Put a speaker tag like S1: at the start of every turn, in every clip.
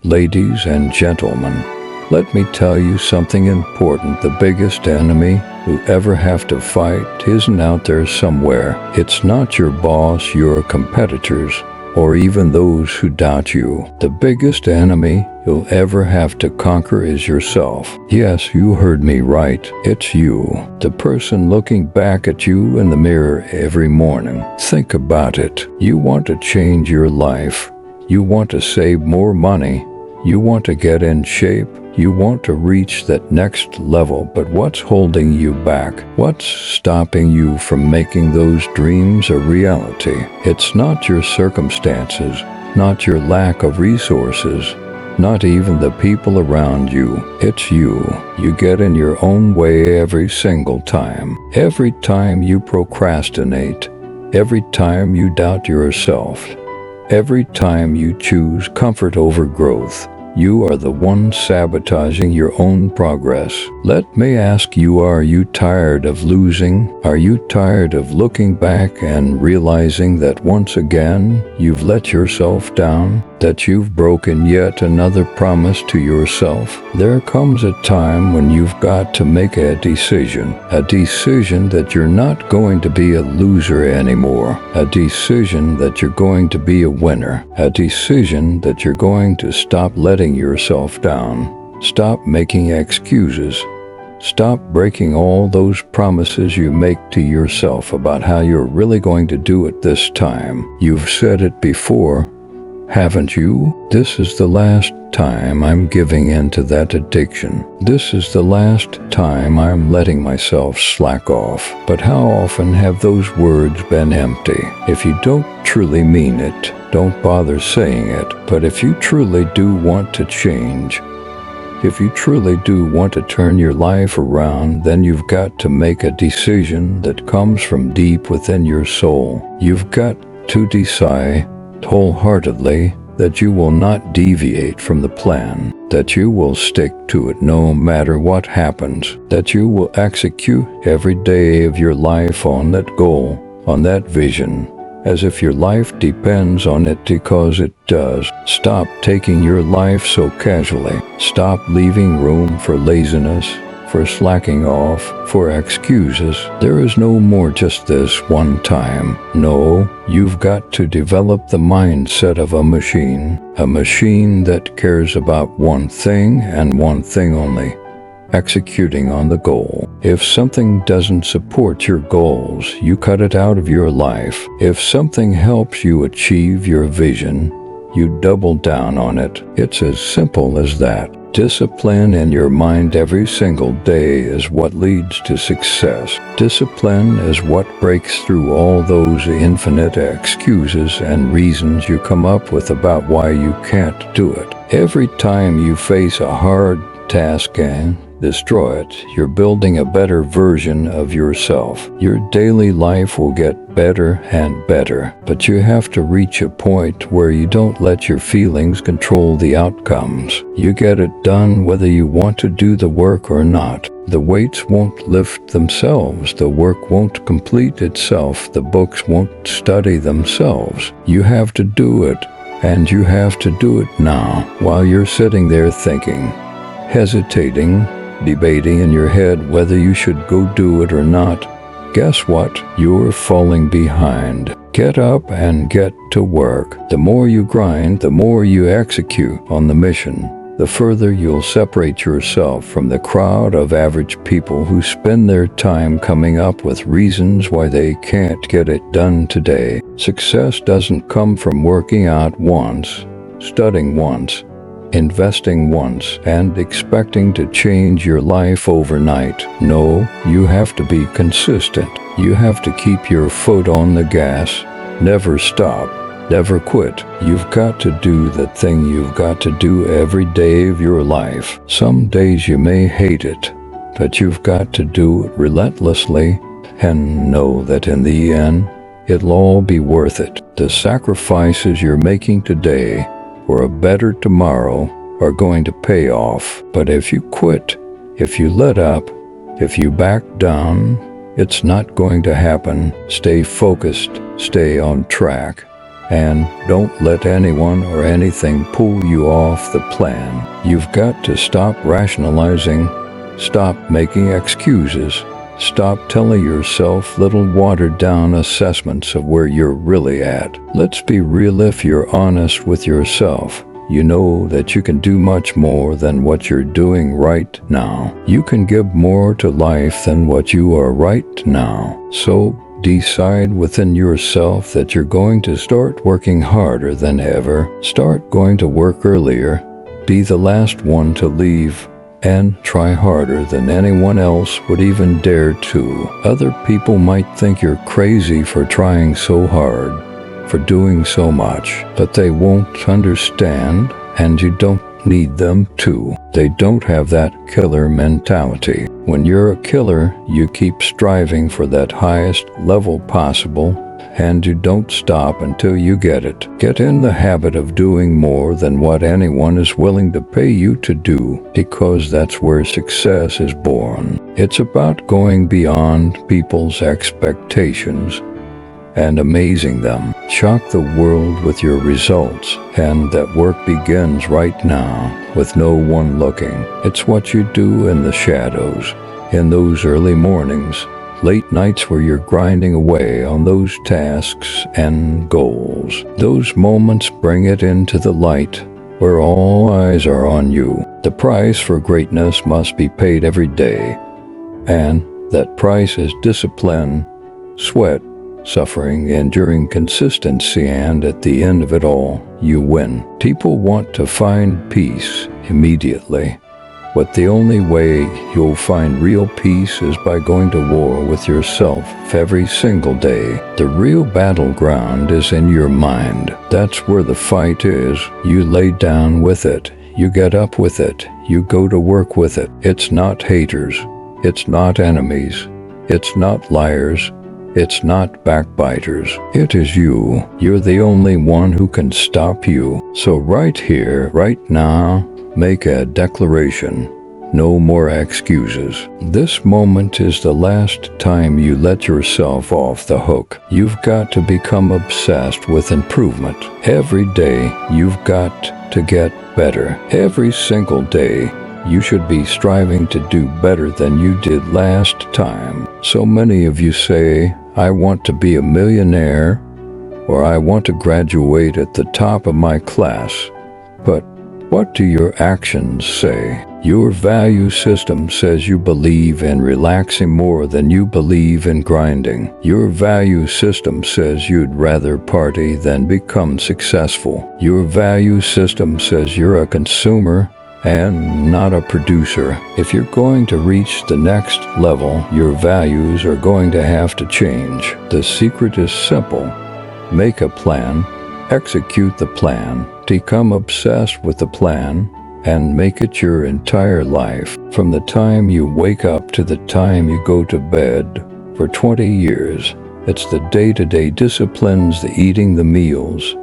S1: Ladies and gentlemen, let me tell you something important. The biggest enemy you ever have to fight isn't out there somewhere. It's not your boss, your competitors, or even those who doubt you. The biggest enemy you'll ever have to conquer is yourself. Yes, you heard me right. It's you, the person looking back at you in the mirror every morning. Think about it. You want to change your life. You want to save more money. You want to get in shape. You want to reach that next level, but what's holding you back? What's stopping you from making those dreams a reality? It's not your circumstances, not your lack of resources, not even the people around you. It's you. You get in your own way every single time. Every time you procrastinate, every time you doubt yourself, every time you choose comfort over growth. You are the one sabotaging your own progress. Let me ask you, are you tired of losing? Are you tired of looking back and realizing that once again you've let yourself down? That you've broken yet another promise to yourself? There comes a time when you've got to make a decision that you're not going to be a loser anymore, a decision that you're going to be a winner, a decision that you're going to stop letting yourself down, stop making excuses, stop breaking all those promises you make to yourself about how you're really going to do it this time. You've said it before, haven't you? This is the last time I'm giving in to that addiction. This is the last time I'm letting myself slack off. But how often have those words been empty? If you don't truly mean it, don't bother saying it. But if you truly do want to change, if you truly do want to turn your life around, then you've got to make a decision that comes from deep within your soul. You've got to decide wholeheartedly that you will not deviate from the plan, that you will stick to it no matter what happens, that you will execute every day of your life on that goal, on that vision, as if your life depends on it, because it does. Stop taking your life so casually. Stop leaving room for laziness, for slacking off, for excuses. There is no more just this one time. No, you've got to develop the mindset of a machine that cares about one thing and one thing only: executing on the goal. If something doesn't support your goals, you cut it out of your life. If something helps you achieve your vision, you double down on it. It's as simple as that. Discipline in your mind every single day is what leads to success. Discipline is what breaks through all those infinite excuses and reasons you come up with about why you can't do it. Every time you face a hard task and destroy it, you're building a better version of yourself. Your daily life will get better and better, but you have to reach a point where you don't let your feelings control the outcomes. You get it done whether you want to do the work or not. The weights won't lift themselves. The work won't complete itself. The books won't study themselves. You have to do it, and you have to do it now, while you're sitting there thinking, hesitating, debating in your head whether you should go do it or not. Guess what? You're falling behind. Get up and get to work. The more you grind, the more you execute on the mission, the further you'll separate yourself from the crowd of average people who spend their time coming up with reasons why they can't get it done today. Success doesn't come from working out once, studying once, investing once, and expecting to change your life overnight. No, you have to be consistent. You have to keep your foot on the gas. Never stop. Never quit. You've got to do the thing you've got to do every day of your life. Some days you may hate it, but you've got to do it relentlessly, and know that in the end, it'll all be worth it. The sacrifices you're making today for a better tomorrow are going to pay off. But if you quit, if you let up, if you back down, it's not going to happen. Stay focused, stay on track, And don't let anyone or anything pull you off the plan. You've got to stop rationalizing, stop making excuses, stop telling yourself little watered-down assessments of where you're really at. Let's be real. If you're honest with yourself, you know that you can do much more than what you're doing right now. You can give more to life than what you are right now. So decide within yourself that you're going to start working harder than ever. Start going to work earlier. Be the last one to leave. And try harder than anyone else would even dare to. Other people might think you're crazy for trying so hard, for doing so much, but they won't understand, and you don't need them to. They don't have that killer mentality. When you're a killer, you keep striving for that highest level possible, and you don't stop until you get it. Get in the habit of doing more than what anyone is willing to pay you to do, because that's where success is born. It's about going beyond people's expectations and amazing them. Shock the world with your results, and that work begins right now with no one looking. It's what you do in the shadows, in those early mornings, late nights where you're grinding away on those tasks and goals. Those moments bring it into the light, where all eyes are on you. The price for greatness must be paid every day, and that price is discipline, sweat, suffering, enduring consistency, and at the end of it all, you win. People want to find peace immediately, but the only way you'll find real peace is by going to war with yourself every single day. The real battleground is in your mind. That's where the fight is. You lay down with it. You get up with it. You go to work with it. It's not haters. It's not enemies. It's not liars. It's not backbiters. It is you. You're the only one who can stop you. So right here, right now, make a declaration. No more excuses. This moment is the last time you let yourself off the hook. You've got to become obsessed with improvement. Every day, you've got to get better. Every single day, you should be striving to do better than you did last time. So many of you say, I want to be a millionaire, or I want to graduate at the top of my class. But what do your actions say? Your value system says you believe in relaxing more than you believe in grinding. Your value system says you'd rather party than become successful. Your value system says you're a consumer and not a producer. If you're going to reach the next level, your values are going to have to change. The secret is simple. Make a plan, execute the plan, become obsessed with the plan, and make it your entire life. From the time you wake up to the time you go to bed, for 20 years, it's the day-to-day disciplines, the eating the meals,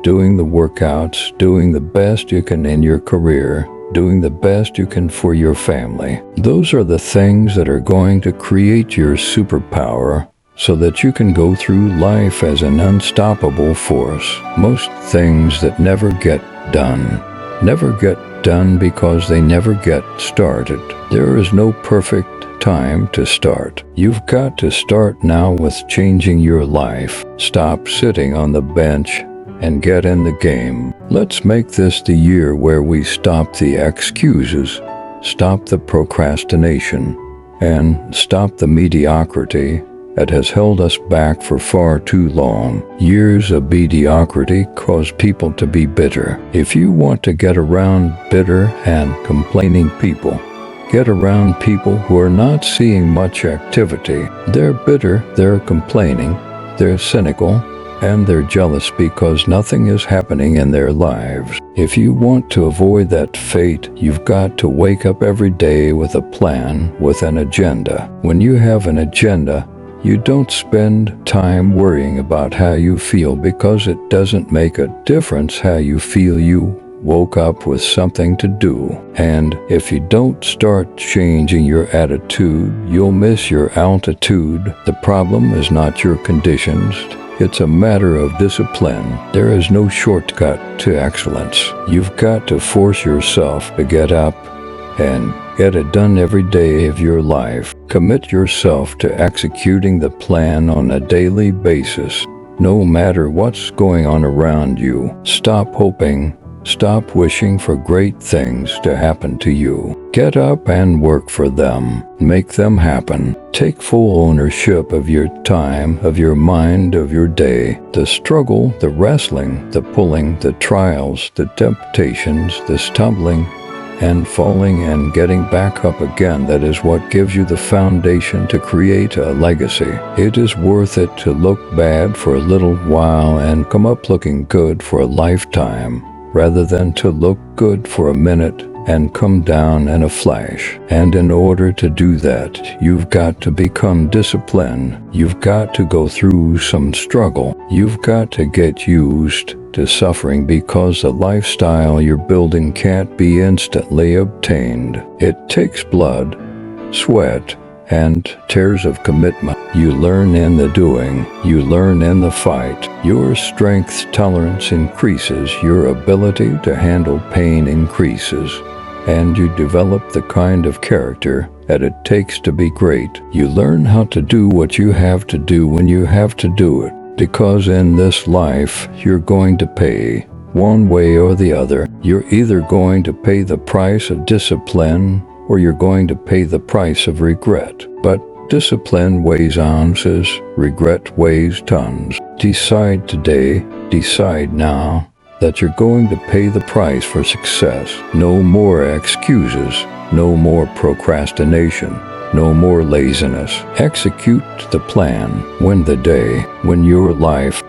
S1: doing the workouts, doing the best you can in your career, doing the best you can for your family. Those are the things that are going to create your superpower so that you can go through life as an unstoppable force. Most things that never get done because they never get started. There is no perfect time to start. You've got to start now with changing your life. Stop sitting on the bench and get in the game. Let's make this the year where we stop the excuses, stop the procrastination, and stop the mediocrity that has held us back for far too long. Years of mediocrity cause people to be bitter. If you want to get around bitter and complaining people, get around people who are not seeing much activity. They're bitter, they're complaining, they're cynical, and they're jealous because nothing is happening in their lives. If you want to avoid that fate, you've got to wake up every day with a plan, with an agenda. When you have an agenda, you don't spend time worrying about how you feel because it doesn't make a difference how you feel. You woke up with something to do. And if you don't start changing your attitude, you'll miss your altitude. The problem is not your conditions. It's a matter of discipline. There is no shortcut to excellence. You've got to force yourself to get up and get it done every day of your life. Commit yourself to executing the plan on a daily basis, no matter what's going on around you. Stop hoping. Stop wishing for great things to happen to you. Get up and work for them. Make them happen. Take full ownership of your time, of your mind, of your day. The struggle, the wrestling, the pulling, the trials, the temptations, the stumbling and falling and getting back up again, that is what gives you the foundation to create a legacy. It is worth it to look bad for a little while and come up looking good for a lifetime, rather than to look good for a minute and come down in a flash. And in order to do that, you've got to become disciplined. You've got to go through some struggle. You've got to get used to suffering, because the lifestyle you're building can't be instantly obtained. It takes blood, sweat, and tears of commitment. You learn in the doing. You learn in the fight. Your strength tolerance increases. Your ability to handle pain increases. And you develop the kind of character that it takes to be great. You learn how to do what you have to do when you have to do it. Because in this life, you're going to pay one way or the other. You're either going to pay the price of discipline, or you're going to pay the price of regret. But discipline weighs ounces, regret weighs tons. Decide today, decide now, that you're going to pay the price for success. No more excuses, no more procrastination. No more laziness. Execute the plan. Win the day. When your life